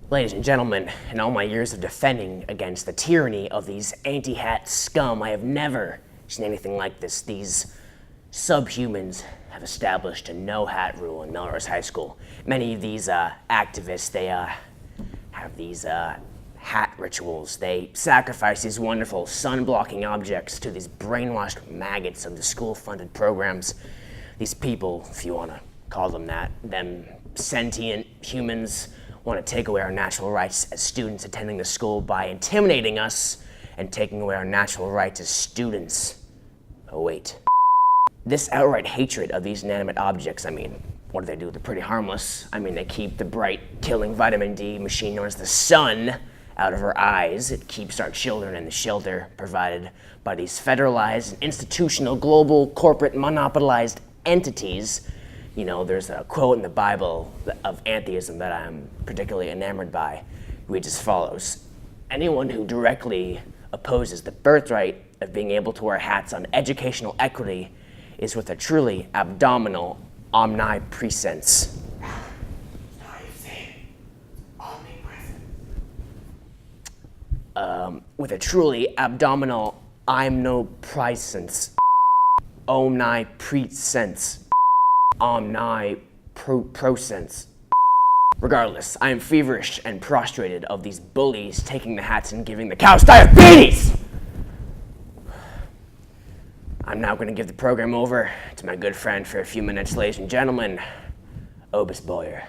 Ladies and gentlemen, in all my years of defending against the tyranny of these anti-hat scum, I have never seen anything like this. These subhumans have established a no-hat rule in Melrose High School. Many of these activists, they have these hat rituals. They sacrifice these wonderful sun-blocking objects to these brainwashed maggots of the school-funded programs. These people, if you want to call them that, them sentient humans, want to take away our natural rights as students attending the school by intimidating us and taking away our natural rights as students. Oh wait. This outright hatred of these inanimate objects, I mean, what do? They're pretty harmless. I mean, they keep the bright, killing vitamin D machine known as the sun out of our eyes. It keeps our children in the shelter provided by these federalized and institutional, global, corporate, monopolized entities. You know, there's a quote in the Bible of atheism that I'm particularly enamored by. It reads as follows: anyone who directly opposes the birthright of being able to wear hats on educational equity is with a truly abdominal omnipresence. With a truly abdominal omnipresence. Omnipresence. Omnipresence. Regardless, I am feverish and prostrated of these bullies taking the hats and giving the cows diabetes! I'm now going to give the program over to my good friend for a few minutes, ladies and gentlemen, Obus Boyer.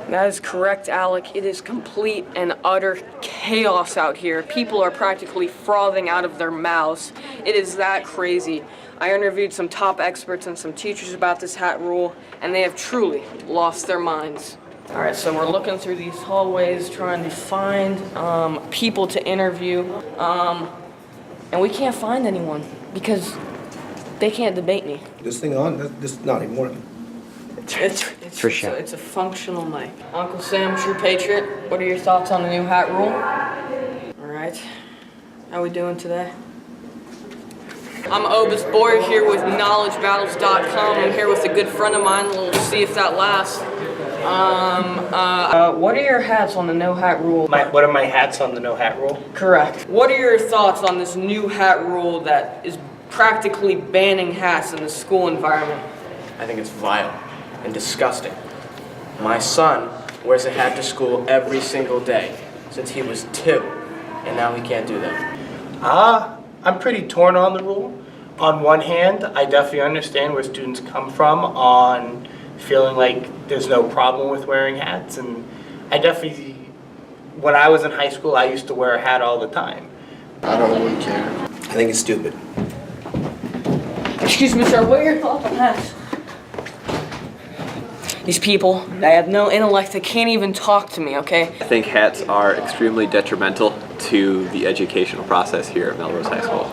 That is correct, Alec. It is complete and utter chaos out here. People are practically frothing out of their mouths. It is that crazy. I interviewed some top experts and some teachers about this hat rule, and they have truly lost their minds. All right, so we're looking through these hallways trying to find people to interview, and we can't find anyone because they can't debate me. This thing on? This is not even working. It's a functional mic. Uncle Sam, true patriot, what are your thoughts on the new hat rule? All right, how we doing today? I'm Obus Boyer here with KnowledgeBattles.com. I'm here with a good friend of mine. We'll see if that lasts. What are your hats on the no hat rule? What are my hats on the no hat rule? Correct. What are your thoughts on this new hat rule that is practically banning hats in the school environment? I think it's vile and disgusting. My son wears a hat to school every single day since he was 2, and now he can't do that. I'm pretty torn on the rule. On one hand, I definitely understand where students come from on feeling like there's no problem with wearing hats, and I definitely, when I was in high school, I used to wear a hat all the time. I don't really care. I think it's stupid. Excuse me, sir, what are your thoughts on hats? These people, they have no intellect, they can't even talk to me, okay? I think hats are extremely detrimental to the educational process here at Melrose High School.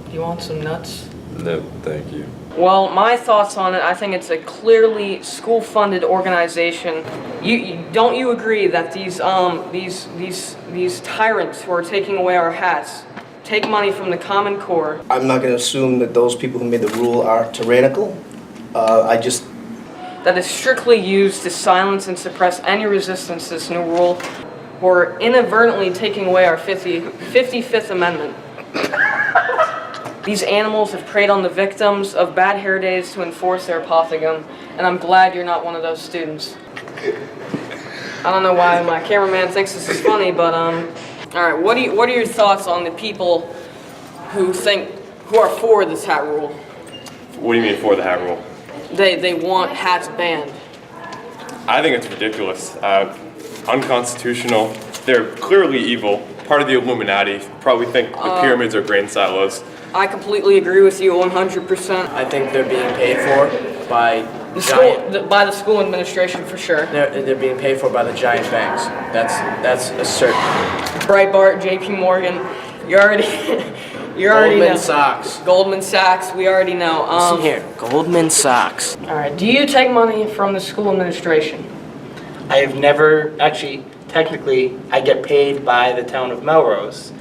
Do you want some nuts? No, thank you. Well, my thoughts on it, I think it's a clearly school-funded organization. Don't you agree that these tyrants who are taking away our hats take money from the Common Core? I'm not going to assume that those people who made the rule are tyrannical. That is strictly used to silence and suppress any resistance to this new rule, or inadvertently taking away our 55th Amendment. These animals have preyed on the victims of bad hair days to enforce their apothegm, and I'm glad you're not one of those students. I don't know why my cameraman thinks this is funny, but all right. What are your thoughts on the people who are for this hat rule? What do you mean for the hat rule? They want hats banned. I think it's ridiculous. Unconstitutional. They're clearly evil. Part of the Illuminati. Probably think the pyramids are grain silos. I completely agree with you 100%. I think they're being paid for by by the school administration for sure. They're being paid for by the giant banks. That's a certain. Breitbart, J.P. Morgan, you already Goldman know. Sachs. Goldman Sachs, we already know. Listen here, Goldman Sachs. All right, do you take money from the school administration? I have never, actually, technically, I get paid by the town of Melrose.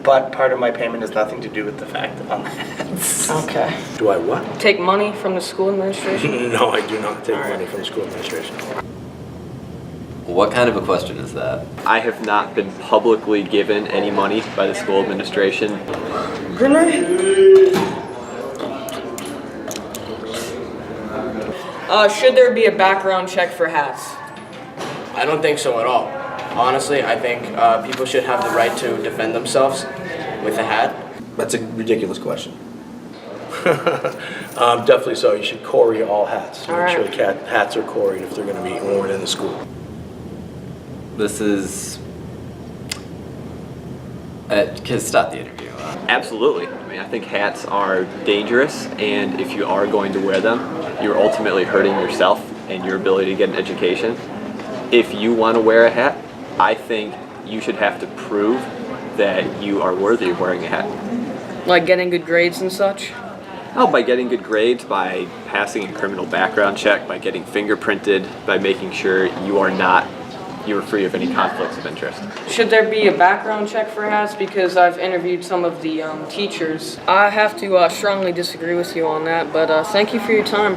But part of my payment has nothing to do with the fact on hats. Okay. Do I what? Take money from the school administration? No, I do not take money from the school administration. What kind of a question is that? I have not been publicly given any money by the school administration. Should there be a background check for hats? I don't think so at all. Honestly, I think people should have the right to defend themselves with a hat. That's a ridiculous question. Definitely so. You should Corey all hats. All Make sure right. the hats are Coreyed if they're going to be worn in the school. This is... stop the interview. Absolutely. I mean, I think hats are dangerous, and if you are going to wear them, you're ultimately hurting yourself and your ability to get an education. If you want to wear a hat, I think you should have to prove that you are worthy of wearing a hat. Like getting good grades and such? Oh, by getting good grades, by passing a criminal background check, by getting fingerprinted, by making sure you are free of any conflicts of interest. Should there be a background check for hats? Because I've interviewed some of the teachers. I have to strongly disagree with you on that, but thank you for your time.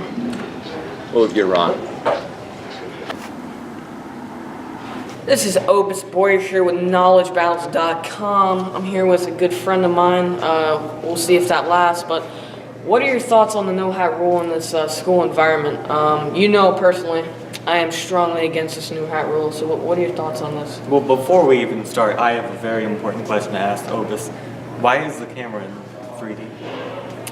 Well, you're wrong. This is Obus Boyer here with KnowledgeBattles.com. I'm here with a good friend of mine. We'll see if that lasts, but what are your thoughts on the no hat rule in this school environment? You know personally, I am strongly against this new hat rule, so what are your thoughts on this? Well, before we even start, I have a very important question to ask Obus. Why is the camera in 3D?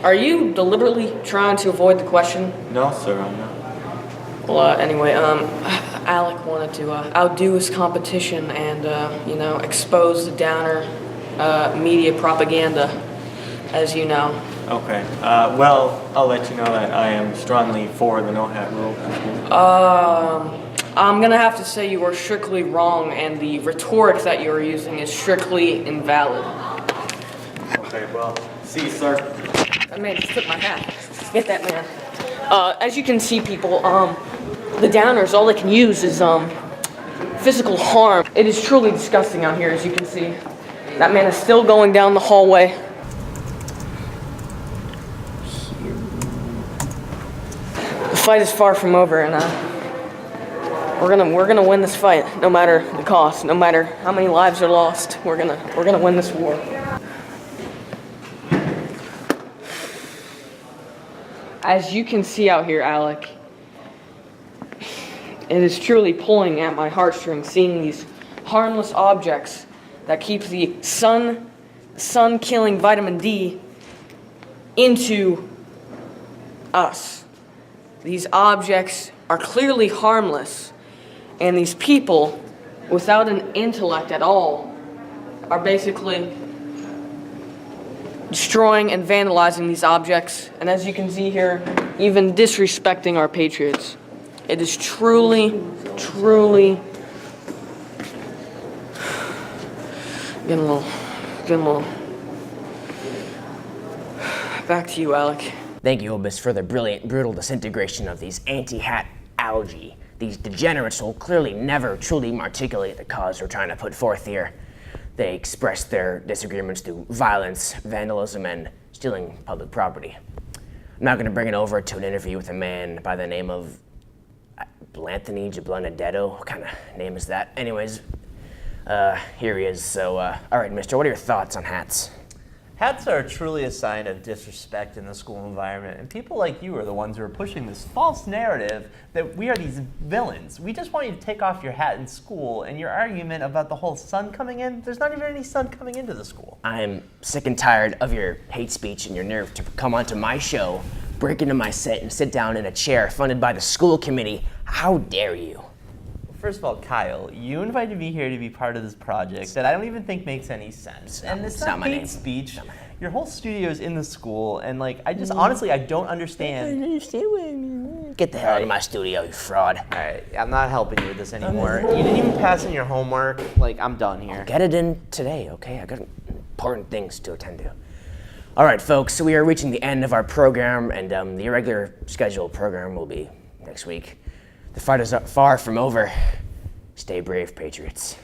Are you deliberately trying to avoid the question? No, sir, I'm not. Well, anyway, Alec wanted to outdo his competition and, expose the downer media propaganda, as you know. Okay. Well, I'll let you know that I am strongly for the no hat rule. I'm gonna have to say you are strictly wrong, and the rhetoric that you are using is strictly invalid. Okay, well, see you, sir. That man just took my hat. Get that man. As you can see, people, the downers, all they can use is physical harm. It is truly disgusting out here, as you can see. That man is still going down the hallway. The fight is far from over, and we're gonna win this fight, no matter the cost, no matter how many lives are lost. We're gonna win this war. As you can see out here, Alec, it is truly pulling at my heartstrings seeing these harmless objects that keep the sun-killing vitamin D into us. These objects are clearly harmless, and these people, without an intellect at all, are basically destroying and vandalizing these objects, and as you can see here, even disrespecting our patriots. It is truly getting a little. Back to you, Alec. Thank you, Obus, for the brilliant, brutal disintegration of these anti-hat algae. These degenerates will clearly never truly articulate the cause we're trying to put forth here. They express their disagreements through violence, vandalism, and stealing public property. I'm now going to bring it over to an interview with a man by the name of Blanthony Jablanadetto. What kind of name is that? Anyways, here he is. So, all right, mister, what are your thoughts on hats? Hats are truly a sign of disrespect in the school environment, and people like you are the ones who are pushing this false narrative that we are these villains. We just want you to take off your hat in school, and your argument about the whole sun coming in, there's not even any sun coming into the school. I'm sick and tired of your hate speech and your nerve to come onto my show, break into my set, and sit down in a chair funded by the school committee. How dare you? First of all, Kyle, you invited me here to be part of this project that I don't even think makes any sense. And it's not my name. hate speech. Your whole studio's in the school, and I just honestly, I don't understand. Get the hell out of my studio, you fraud. All right, I'm not helping you with this anymore. You didn't even pass in your homework. I'm done here. Get it in today, okay? I got important things to attend to. All right, folks, so we are reaching the end of our program, and the irregular scheduled program will be next week. The fight is far from over. Stay brave, Patriots.